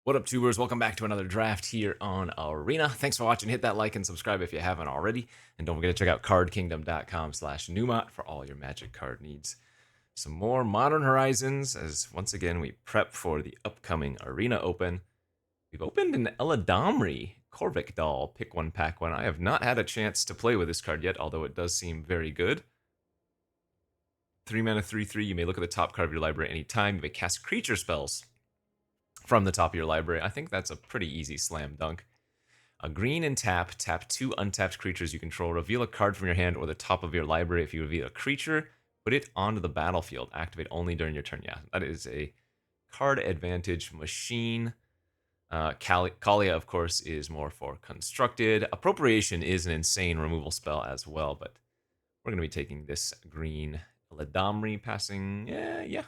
What up, tubers? Welcome back to another draft here on Arena. Thanks for watching. Hit that like and subscribe if you haven't already. And don't forget to check out cardkingdom.com/Numot for all your magic card needs. Some more Modern Horizons as once again we prep for the upcoming Arena Open. We've opened an Eladamri Korvik doll, pick one, pack one. I have not had a chance to play with this card yet, although it does seem very good. 3 mana, 3/3. You may look at the top card of your library anytime. You may cast creature spells from the top of your library. I think that's a pretty easy slam dunk. A green and tap 2 untapped creatures you control. Reveal a card from your hand or the top of your library. If you reveal a creature, put it onto the battlefield. Activate only during your turn. Yeah, that is a card advantage machine. Kalia, of course, is more for constructed. Appropriation is an insane removal spell as well, but we're going to be taking this green Eladamri, passing, yeah,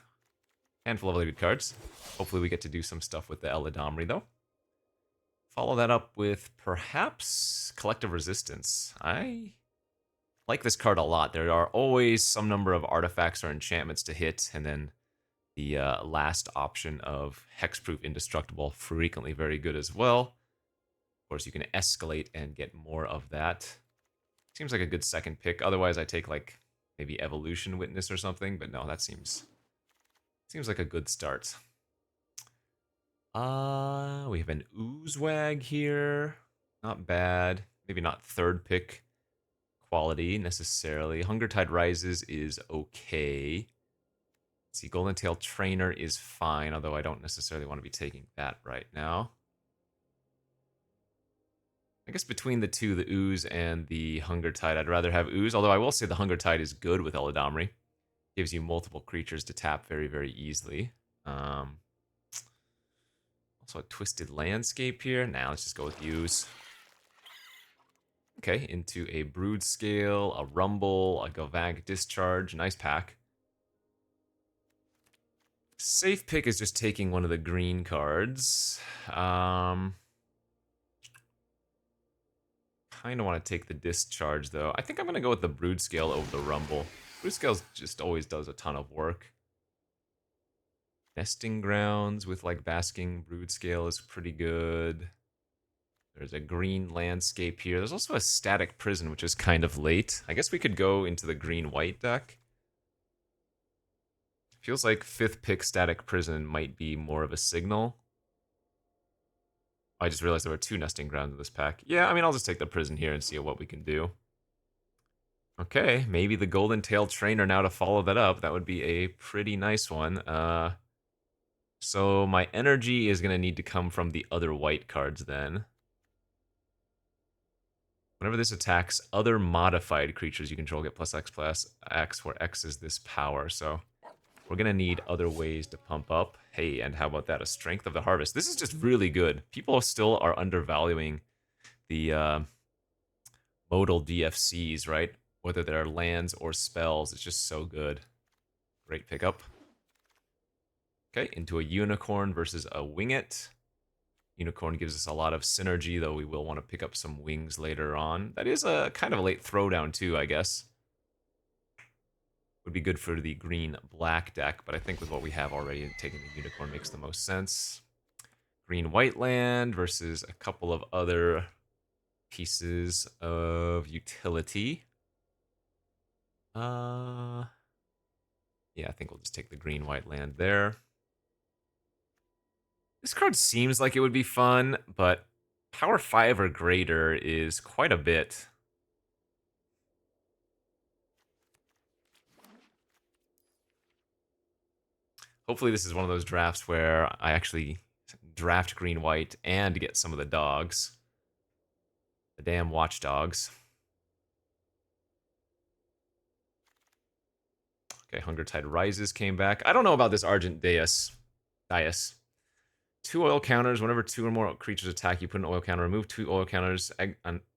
handful of other good cards. Hopefully we get to do some stuff with the Eladamri, though. Follow that up with perhaps Collective Resistance. I like this card a lot. There are always some number of artifacts or enchantments to hit, and then the last option of Hexproof Indestructible, frequently very good as well. Of course, you can escalate and get more of that. Seems like a good second pick. Otherwise, I take like maybe Evolution Witness or something, but no, that seems like a good start. We have an Oozewag here. Not bad. Maybe not third pick quality necessarily. Hungertide Rises is okay. Let's see, Golden Tail Trainer is fine, although I don't necessarily want to be taking that right now. I guess between the two, the Ooze and the Hungertide, I'd rather have Ooze, although I will say the Hungertide is good with Eladamri. Gives you multiple creatures to tap very, very easily. Also a Twisted Landscape here. Now let's just go with Use. Okay, into a Brood Scale, a Rumble, a Gavag Discharge. Nice pack. Safe pick is just taking one of the green cards. Kind of want to take the Discharge, though. I think I'm going to go with the Brood Scale over the Rumble. Brood Scale just always does a ton of work. Nesting Grounds with like Basking Brood Scale is pretty good. There's a green landscape here. There's also a Static Prison, which is kind of late. I guess we could go into the green-white deck. Feels like 5th pick Static Prison might be more of a signal. I just realized there were 2 Nesting Grounds in this pack. Yeah, I mean, I'll just take the Prison here and see what we can do. Okay, maybe the Golden Tail Trainer now to follow that up. That would be a pretty nice one. So my energy is going to need to come from the other white cards then. Whenever this attacks other modified creatures you control, get +X, where X is this power. So we're going to need other ways to pump up. Hey, and how about that? A Strength of the Harvest. This is just really good. People still are undervaluing the modal DFCs, right? Whether they're lands or spells. It's just so good. Great pickup. Okay, into a Unicorn versus a Wingit. Unicorn gives us a lot of synergy, though we will want to pick up some wings later on. That is a kind of a late throwdown, too, I guess. Would be good for the green-black deck, but I think with what we have already, taking the Unicorn makes the most sense. Green-white land versus a couple of other pieces of utility. Yeah, I think we'll just take the green-white land there. This card seems like it would be fun, but power 5 or greater is quite a bit. Hopefully this is one of those drafts where I actually draft green-white and get some of the dogs. The damn watchdogs. Okay, Hungertide Rises came back. I don't know about this Argent Dias. 2 oil counters. Whenever 2 or more creatures attack, you put an oil counter. Remove 2 oil counters.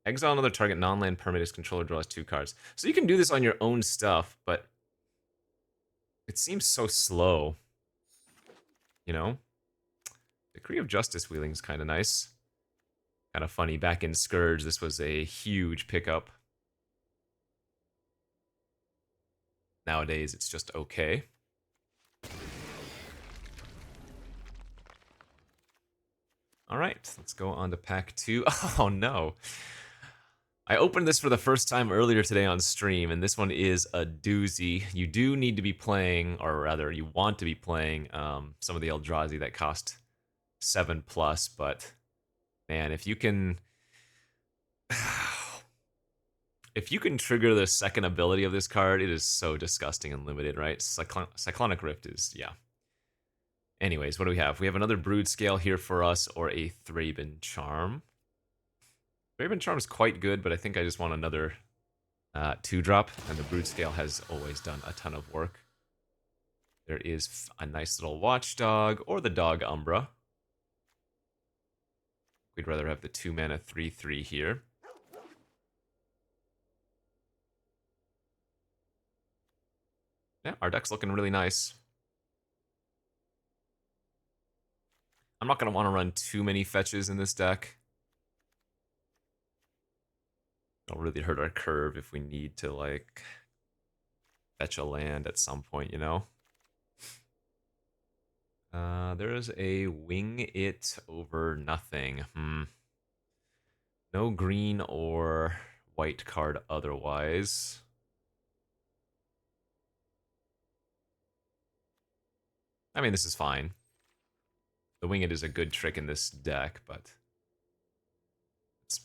Exile another target non-land permanent. Its controller draws 2 cards. So you can do this on your own stuff, but it seems so slow. You know? Decree of Justice wheeling is kind of nice. Kind of funny. Back in Scourge, this was a huge pickup. Nowadays, it's just okay. All right, let's go on to pack 2. Oh no. I opened this for the first time earlier today on stream, and this one is a doozy. You do need to be playing, or rather, you want to be playing some of the Eldrazi that cost 7+, but man, if you can... if you can trigger the second ability of this card, it is so disgusting and limited, right? Cyclonic Rift is, yeah. Anyways, what do we have? We have another Brood Scale here for us, or a Thraben Charm. Thraben Charm is quite good, but I think I just want another 2-drop, and the Brood Scale has always done a ton of work. There is a nice little Watchdog, or the Dog Umbra. We'd rather have the 2-mana 3/3 here. Yeah, our deck's looking really nice. I'm not going to want to run too many fetches in this deck. It'll really hurt our curve if we need to, like, fetch a land at some point, you know? There's a Wing It over nothing. No green or white card otherwise. I mean, this is fine. The Wing It is a good trick in this deck, but it's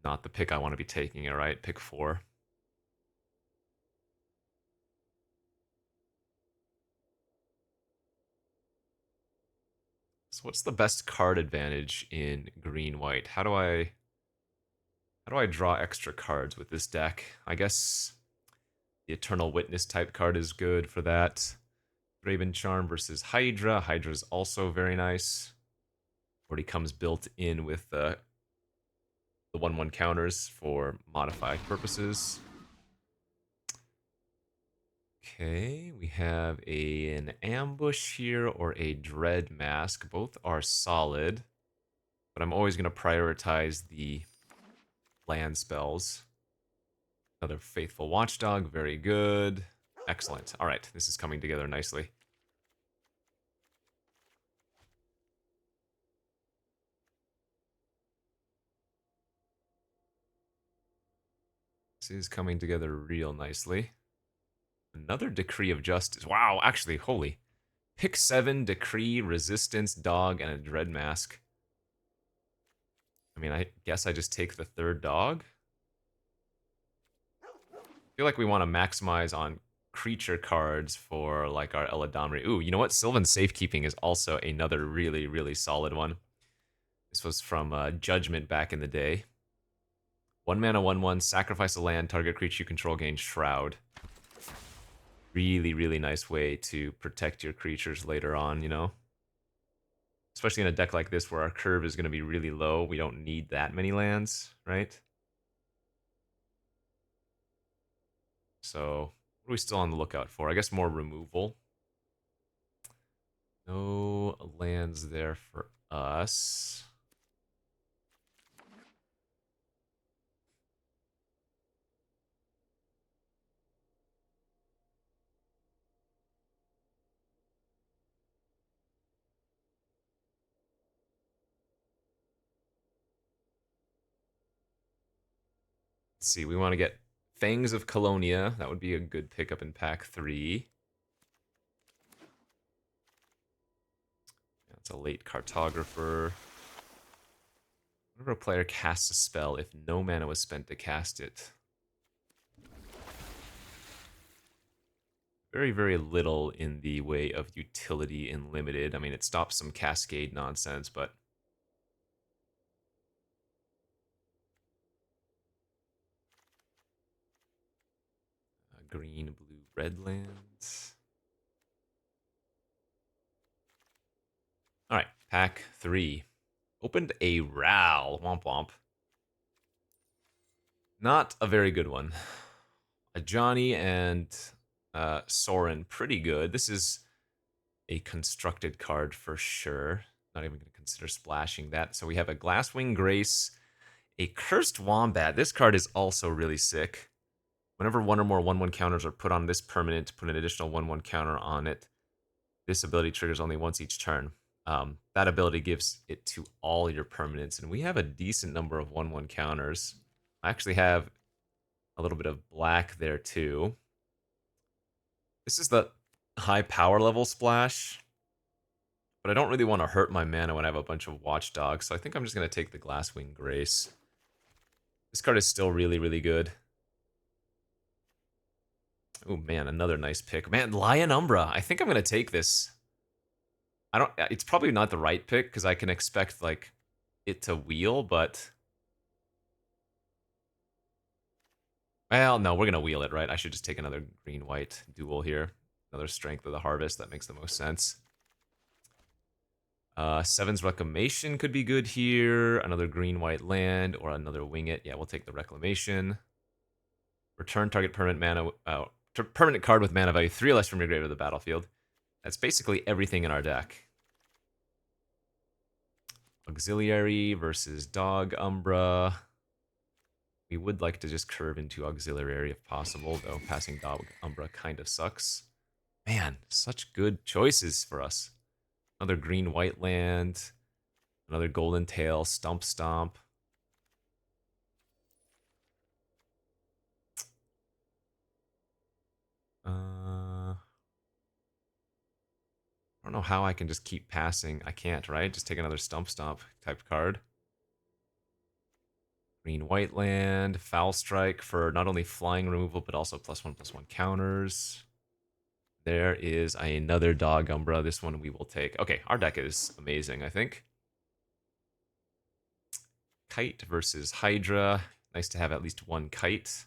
not the pick I want to be taking, alright? Pick 4. So what's the best card advantage in green-white? How do I draw extra cards with this deck? I guess the Eternal Witness type card is good for that. Thraben Charm versus Hydra. Hydra's also very nice. Already comes built in with the 1/1 counters for modified purposes. Okay, we have an Ambush here or a Dread Mask. Both are solid, but I'm always going to prioritize the land spells. Another Faithful Watchdog, very good. Excellent. All right, this is coming together nicely. This is coming together real nicely. Another Decree of Justice. Wow, actually, holy. Pick 7, Decree, Resistance, Dog, and a Dread Mask. I mean, I guess I just take the 3rd dog. I feel like we want to maximize on creature cards for, like, our Eladamri. Ooh, you know what? Sylvan Safekeeping is also another really, really solid one. This was from Judgment back in the day. 1 mana, 1/1, sacrifice a land, target creature you control gains Shroud. Really, really nice way to protect your creatures later on, you know? Especially in a deck like this where our curve is going to be really low. We don't need that many lands, right? So, what are we still on the lookout for? I guess more removal. No lands there for us. Let's see, we want to get Fangs of Colonia. That would be a good pickup in pack 3. That's a late Cartographer. Whenever a player casts a spell, if no mana was spent to cast it. Very, very little in the way of utility in Limited. I mean, it stops some Cascade nonsense, but... green, blue, red lands. Alright, pack 3. Opened a Ral. Womp womp. Not a very good one. A Johnny and Soren, pretty good. This is a constructed card for sure. Not even going to consider splashing that. So we have a Glasswing Grace, a Cursed Wombat. This card is also really sick. Whenever 1 or more 1/1 counters are put on this permanent, put an additional 1/1 counter on it. This ability triggers only once each turn. That ability gives it to all your permanents, and we have a decent number of 1/1 counters. I actually have a little bit of black there too. This is the high power level splash, but I don't really want to hurt my mana when I have a bunch of watchdogs, so I think I'm just going to take the Glasswing Grace. This card is still really, really good. Oh man, another nice pick. Man, Lion Umbra. I think I'm going to take this. It's probably not the right pick because I can expect like it to wheel, but well, no, we're gonna wheel it, right? I should just take another green-white duel here. Another Strength of the Harvest. That makes the most sense. Seven's Reclamation could be good here. Another green-white land or another Wing It. Yeah, we'll take the Reclamation. Return target permanent mana. Permanent card with mana value 3 or less from your grave to the battlefield. That's basically everything in our deck. Auxiliary versus Dog Umbra. We would like to just curve into Auxiliary if possible, though passing Dog Umbra kind of sucks. Man, such good choices for us. Another green-white land. Another Golden Tail. Stomp Stomp. I don't know how I can just keep passing. I can't, right? Just take another Stump Stomp type card. Green-white land, Foul Strike for not only flying removal, but also +1/+1 counters. There is another Dog Umbra. This one we will take. Okay, our deck is amazing, I think. Kite versus Hydra. Nice to have at least one Kite.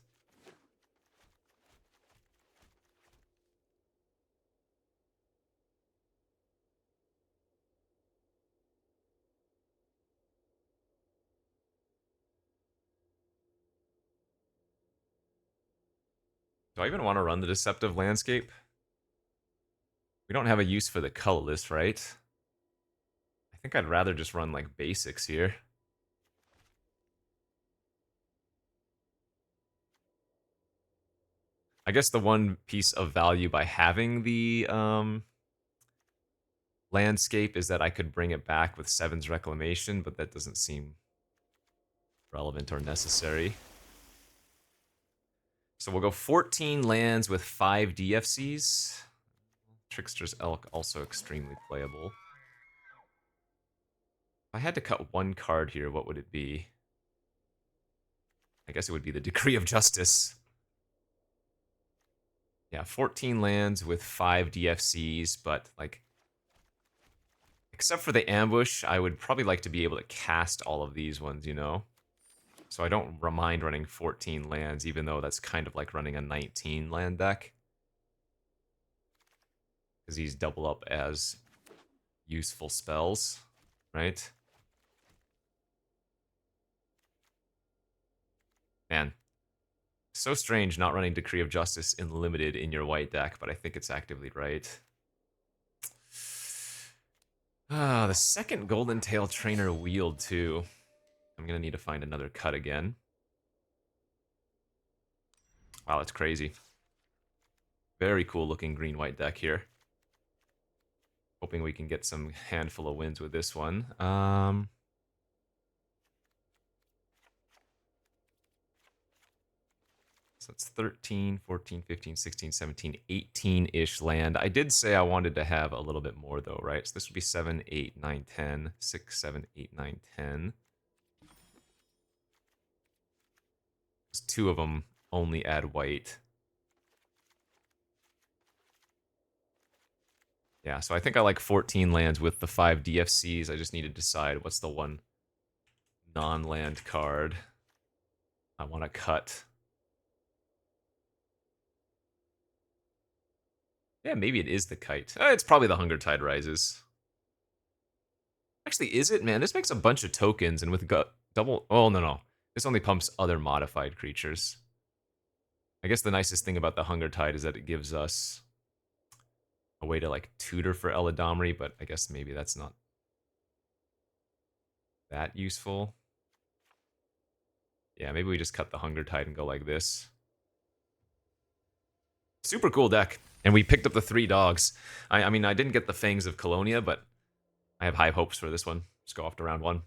Do I even want to run the Deceptive Landscape? We don't have a use for the colorless, right? I think I'd rather just run like basics here. I guess the one piece of value by having the landscape is that I could bring it back with Seven's Reclamation, but that doesn't seem relevant or necessary. So we'll go 14 lands with 5 DFCs. Trickster's Elk also extremely playable. If I had to cut one card here, what would it be? I guess it would be the Decree of Justice. Yeah, 14 lands with 5 DFCs, but like, except for the ambush, I would probably like to be able to cast all of these ones, you know? So I don't mind running 14 lands, even though that's kind of like running a 19 land deck. Because these double up as useful spells, right? Man, so strange not running Decree of Justice in limited in your white deck, but I think it's actively right. The second Golden Tail Trainer wheeled too. I'm gonna need to find another cut again. Wow, that's crazy. Very cool looking green-white deck here. Hoping we can get some handful of wins with this one. So that's 13, 14, 15, 16, 17, 18-ish land. I did say I wanted to have a little bit more though, right? So this would be 7, 8, 9, 10, 6, 7, 8, 9, 10. Because 2 of them only add white. Yeah, so I think I like 14 lands with the 5 DFCs. I just need to decide what's the one non-land card I want to cut. Yeah, maybe it is the Kite. It's probably the Hunger Tide Rises. Actually, is it? Man, this makes a bunch of tokens, and with double... Oh, no. This only pumps other modified creatures. I guess the nicest thing about the Hunger Tide is that it gives us a way to, like, tutor for Eladamri, but I guess maybe that's not that useful. Yeah, maybe we just cut the Hunger Tide and go like this. Super cool deck. And we picked up the 3 dogs. I mean, I didn't get the Fangs of Colonia, but I have high hopes for this one. Let's go off to round 1.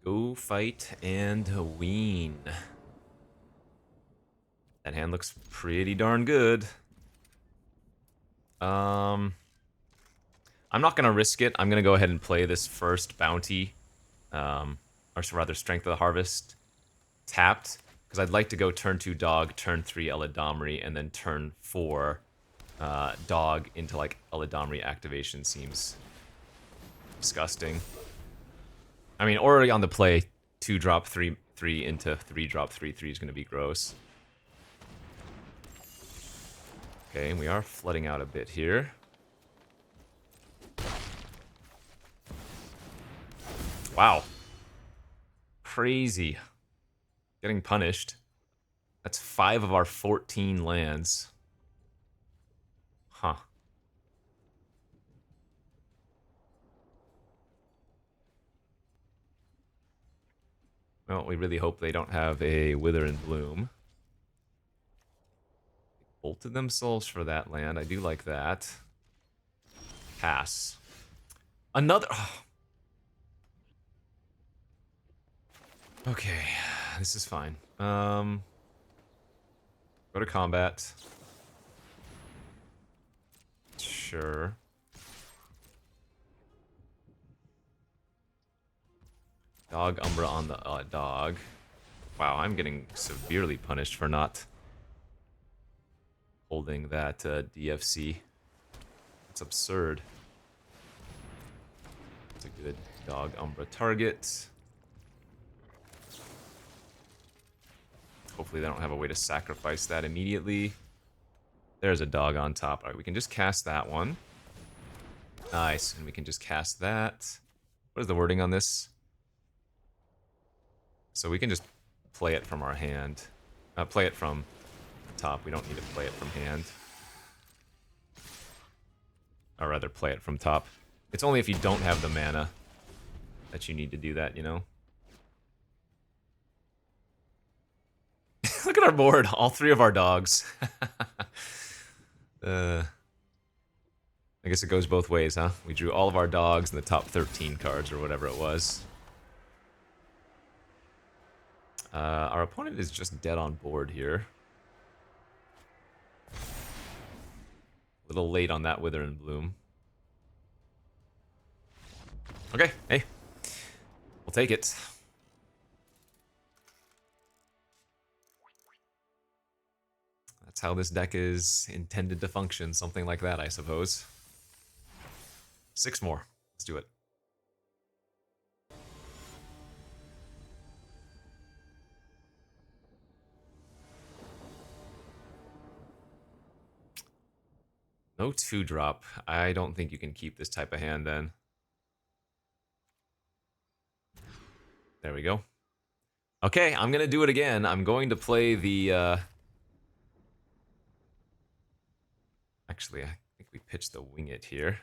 Go fight and ween. That hand looks pretty darn good. I'm not gonna risk it. I'm gonna go ahead and play this first bounty, or rather Strength of the Harvest, tapped, because I'd like to go turn 2 dog, turn 3 Eladamri, and then turn 4 dog into like Eladamri activation seems disgusting. I mean, already on the play, 2 drop 3 3 into 3 drop 3 3 is gonna be gross. Okay, we are flooding out a bit here. Wow. Crazy. Getting punished. That's 5 of our 14 lands. Huh. Well, we really hope they don't have a Wither and Bloom. They bolted themselves for that land. I do like that. Pass. Another... Oh. Okay, this is fine. Go to combat. Sure. Dog Umbra on the dog. Wow, I'm getting severely punished for not holding that DFC. It's absurd. It's a good Dog Umbra target. Hopefully they don't have a way to sacrifice that immediately. There's a dog on top. Alright, we can just cast that one. Nice, and we can just cast that. What is the wording on this? So we can just play it from our hand. Play it from the top. We don't need to play it from hand. Or rather, play it from top. It's only if you don't have the mana that you need to do that, you know? Look at our board. All 3 of our dogs. I guess it goes both ways, huh? We drew all of our dogs in the top 13 cards or whatever it was. Our opponent is just dead on board here. A little late on that Wither and Bloom. Okay, hey. We'll take it. That's how this deck is intended to function. Something like that, I suppose. 6 more. Let's do it. No 2-drop. I don't think you can keep this type of hand then. There we go. Okay, I'm gonna do it again. I'm going to play the, Actually, I think we pitched the Wing It here.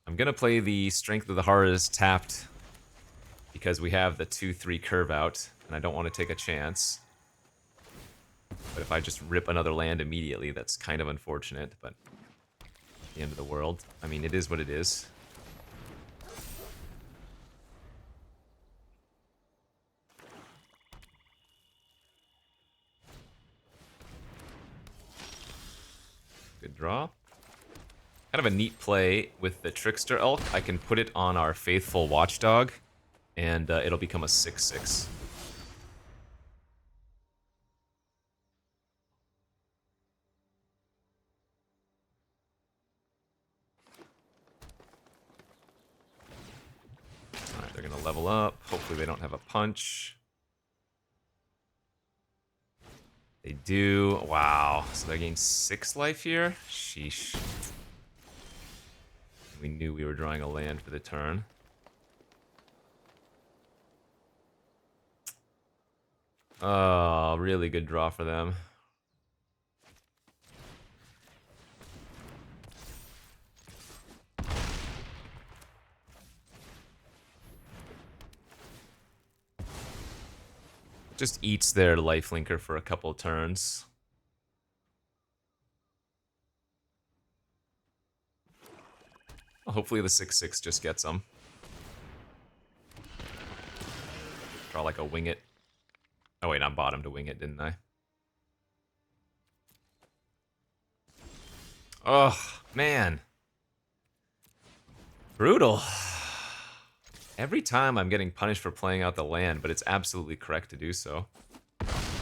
I'm gonna play the Strength of the Harvest tapped because we have the 2-3 curve out, and I don't want to take a chance. But if I just rip another land immediately, that's kind of unfortunate, but at the end of the world. I mean, it is what it is. Good draw. Kind of a neat play with the Trickster Elk. I can put it on our Faithful Watchdog, and it'll become a 6/6. Alright, they're gonna level up. Hopefully they don't have a punch. They do. Wow. So they're getting 6 life here? Sheesh. We knew we were drawing a land for the turn. Oh, really good draw for them. Just eats their lifelinker for a couple turns. Well, hopefully the 6/6 just gets them. Draw like a wing it. Oh wait, I bottom to wing it, didn't I? Oh, man. Brutal. Every time I'm getting punished for playing out the land, but it's absolutely correct to do so.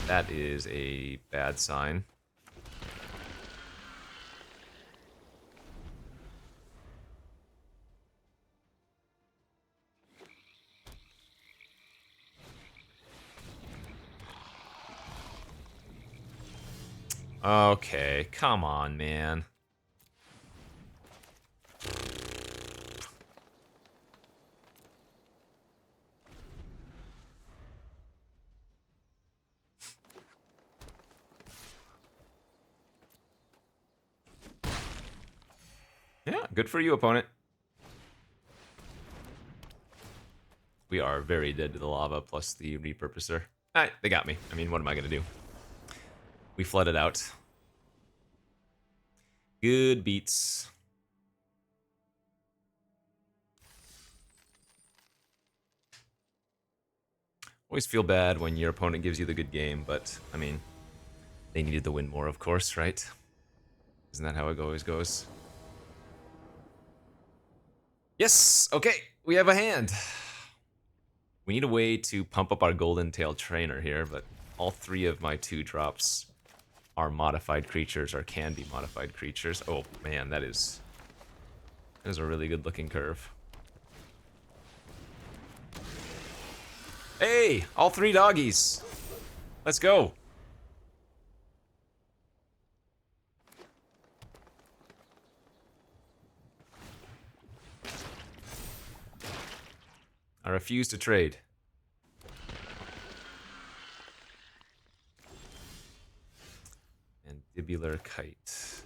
That is a bad sign. Okay, come on, man. Yeah, good for you, opponent. We are very dead to the lava, plus the repurposer. Alright, they got me. I mean, what am I gonna do? We flooded out. Good beats. Always feel bad when your opponent gives you the good game, but, I mean, they needed to win more, of course, right? Isn't that how it always goes? Yes! Okay, we have a hand. We need a way to pump up our Golden Tail Trainer here, but all three of my 2-drops are modified creatures, or can be modified creatures. Oh, man, that is a really good-looking curve. Hey! All 3 doggies! Let's go! I refuse to trade. Mandibular Kite.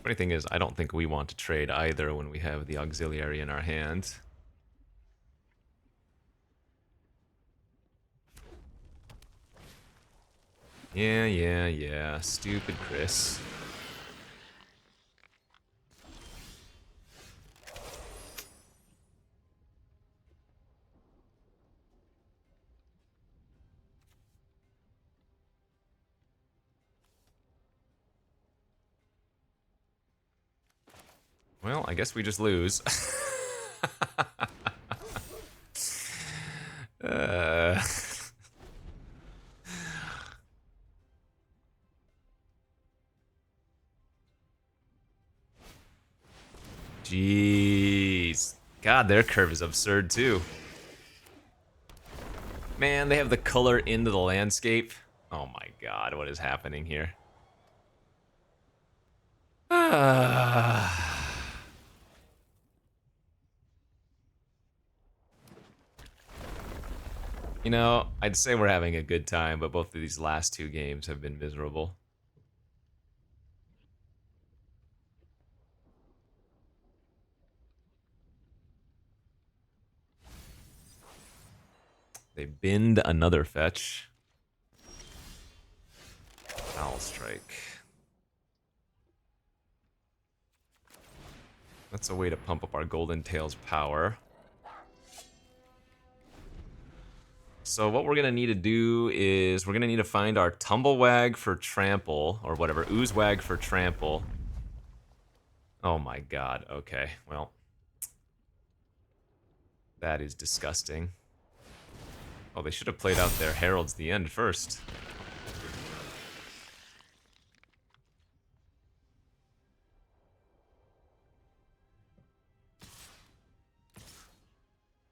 Funny thing is, I don't think we want to trade either when we have the auxiliary in our hand. Yeah. Stupid Chris. Well, I guess we just lose. Jeez. God, their curve is absurd too. Man, they have the color into the landscape. Oh my god, what is happening here? You know, I'd say we're having a good time, but both of these last 2 games have been miserable. They binned another fetch. Foul Strike. That's a way to pump up our Golden Tail's power. So what we're gonna need to do is we're gonna need to find our Tumblewag for Trample, or whatever, Oozewag for Trample. Oh my god, okay, well. That is disgusting. Oh, they should have played out their Herald's the End first.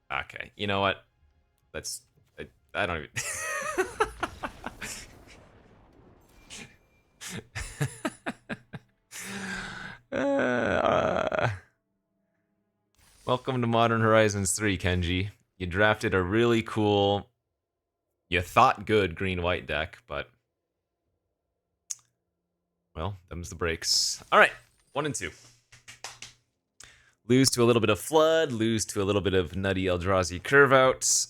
Okay, you know what? Let's... I don't even... Welcome to Modern Horizons 3, Kenji. You drafted a really cool, you thought good green-white deck, but... Well, them's the breaks. Alright, 1 and 2. Lose to a little bit of Flood, lose to a little bit of Nutty Eldrazi Curve Out.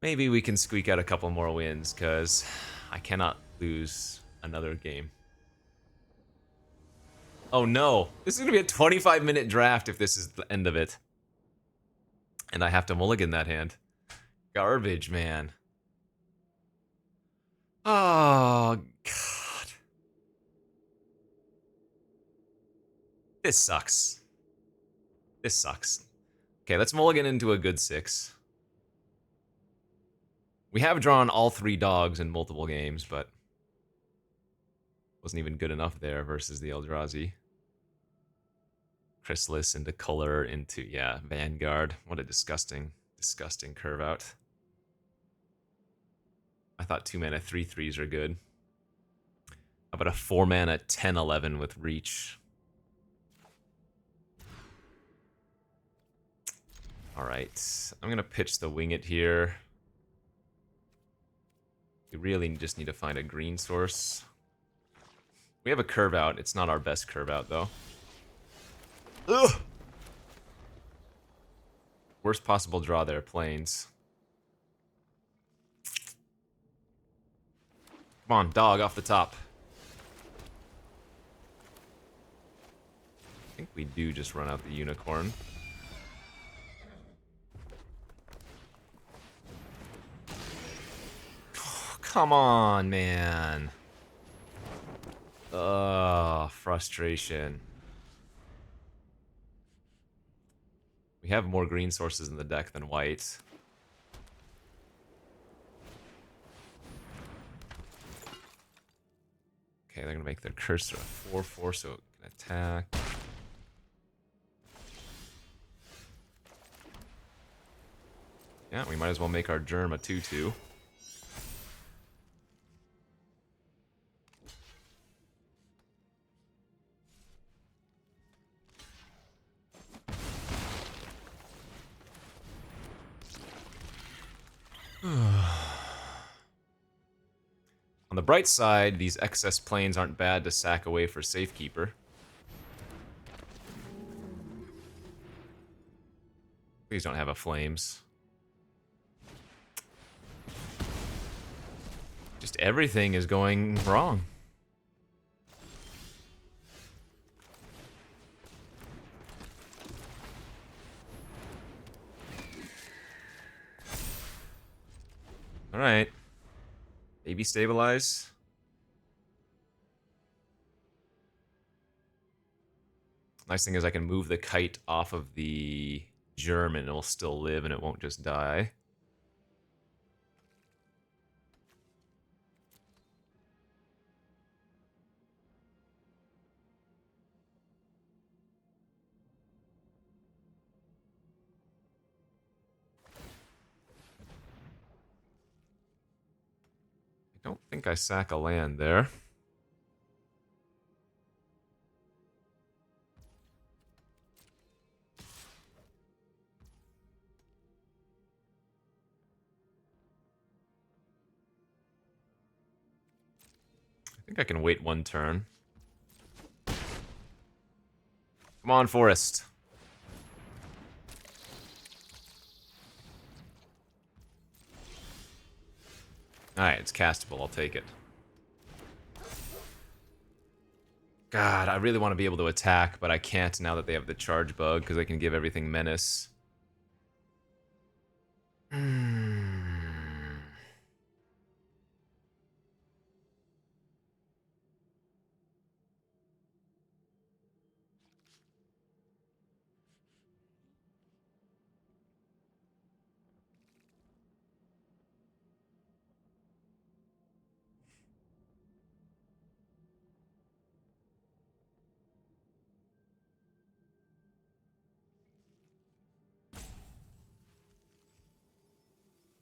Maybe we can squeak out a couple more wins, because I cannot lose another game. Oh no! This is going to be a 25-minute draft if this is the end of it. And I have to mulligan that hand. Garbage, man. Oh, God. This sucks. This sucks. Okay, let's mulligan into a good 6. We have drawn all 3 dogs in multiple games, but wasn't even good enough there versus the Eldrazi. Chrysalis into Color into, yeah, Vanguard. What a disgusting, disgusting curve out. I thought 2-mana 3/3s are good. How about a 4-mana 10/11 with Reach? Alright, I'm gonna pitch the Wing It here. We really just need to find a green source. We have a curve out. It's not our best curve out, though. Ugh! Worst possible draw there, Plains. Come on, dog off the top. I think we do just run out the unicorn. Oh, come on, man. Ugh, frustration. We have more green sources in the deck than white. Okay, they're gonna make their cursor a 4/4 so it can attack. Yeah, we might as well make our germ a 2/2. On the bright side, these excess planes aren't bad to sack away for Safekeeper. Please don't have a Flames. Just everything is going wrong. Alright. Maybe stabilize. Nice thing is I can move the kite off of the germ and it'll still live and it won't just die. I don't think I sack a land there. I think I can wait one turn. Come on, Forest. Alright, it's castable. I'll take it. God, I really want to be able to attack, but I can't now that they have the charge bug, because they can give everything menace.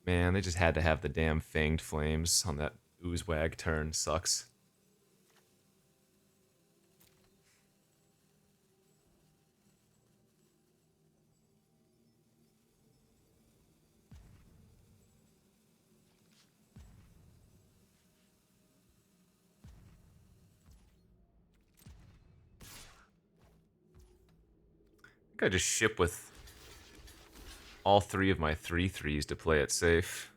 Man, they just had to have the damn Fanged Flames on that Oozewag turn. Sucks. I think I just ship with all 3 of my 3/3s to play it safe.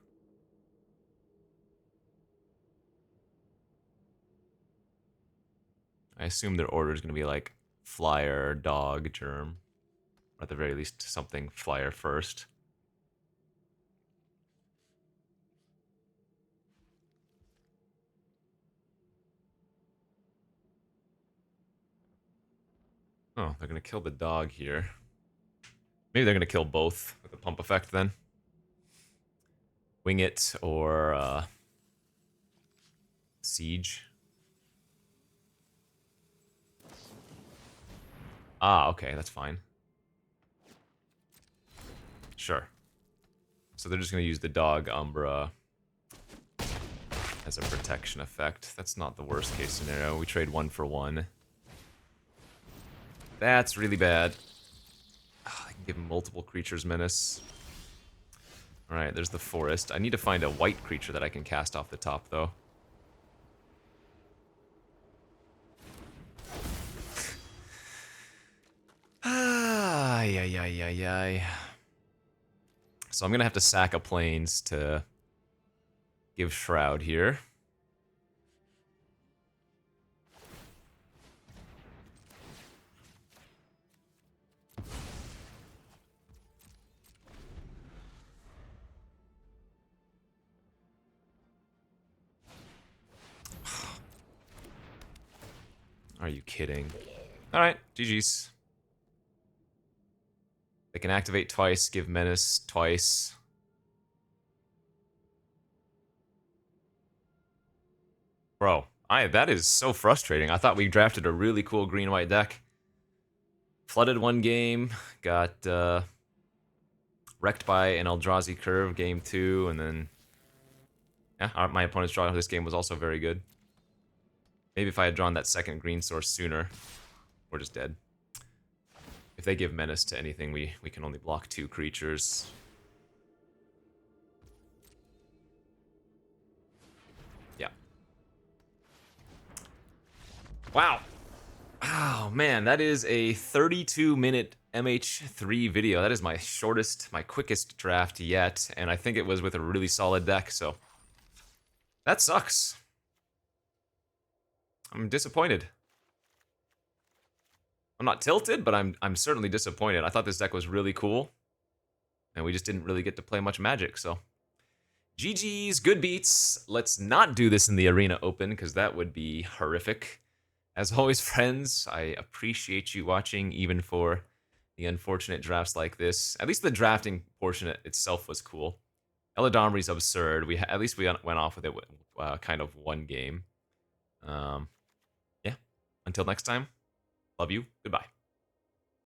I assume their order is going to be like flyer, dog, germ. Or at the very least, something flyer first. Oh, they're going to kill the dog here. Maybe they're going to kill both with the pump effect then. Wing it or siege. Ah, okay, that's fine. Sure. So they're just going to use the dog Umbra as a protection effect. That's not the worst case scenario. We trade 1 for 1. That's really bad. Oh, I can give him multiple creatures menace. Alright, there's the forest. I need to find a white creature that I can cast off the top, though. Ay, ay, ay, ay, ay. So I'm going to have to sack a plains to give Shroud here. Are you kidding? Alright, GG's. They can activate twice, give menace twice. Bro, that is so frustrating. I thought we drafted a really cool green-white deck. Flooded one game, got wrecked by an Eldrazi curve game 2, and then yeah, my opponent's draw this game was also very good. Maybe if I had drawn that second green source sooner, we're just dead. If they give menace to anything, we can only block 2 creatures. Yeah. Wow. Oh man, that is a 32-minute MH3 video. That is my shortest, my quickest draft yet, and I think it was with a really solid deck, so that sucks. I'm disappointed. I'm not tilted, but I'm certainly disappointed. I thought this deck was really cool, and we just didn't really get to play much Magic, so GG's, good beats. Let's not do this in the Arena Open, because that would be horrific. As always, friends, I appreciate you watching, even for the unfortunate drafts like this. At least the drafting portion itself was cool. Eladamri's absurd. At least we went off with it with kind of one game. Yeah. Until next time, love you. Goodbye.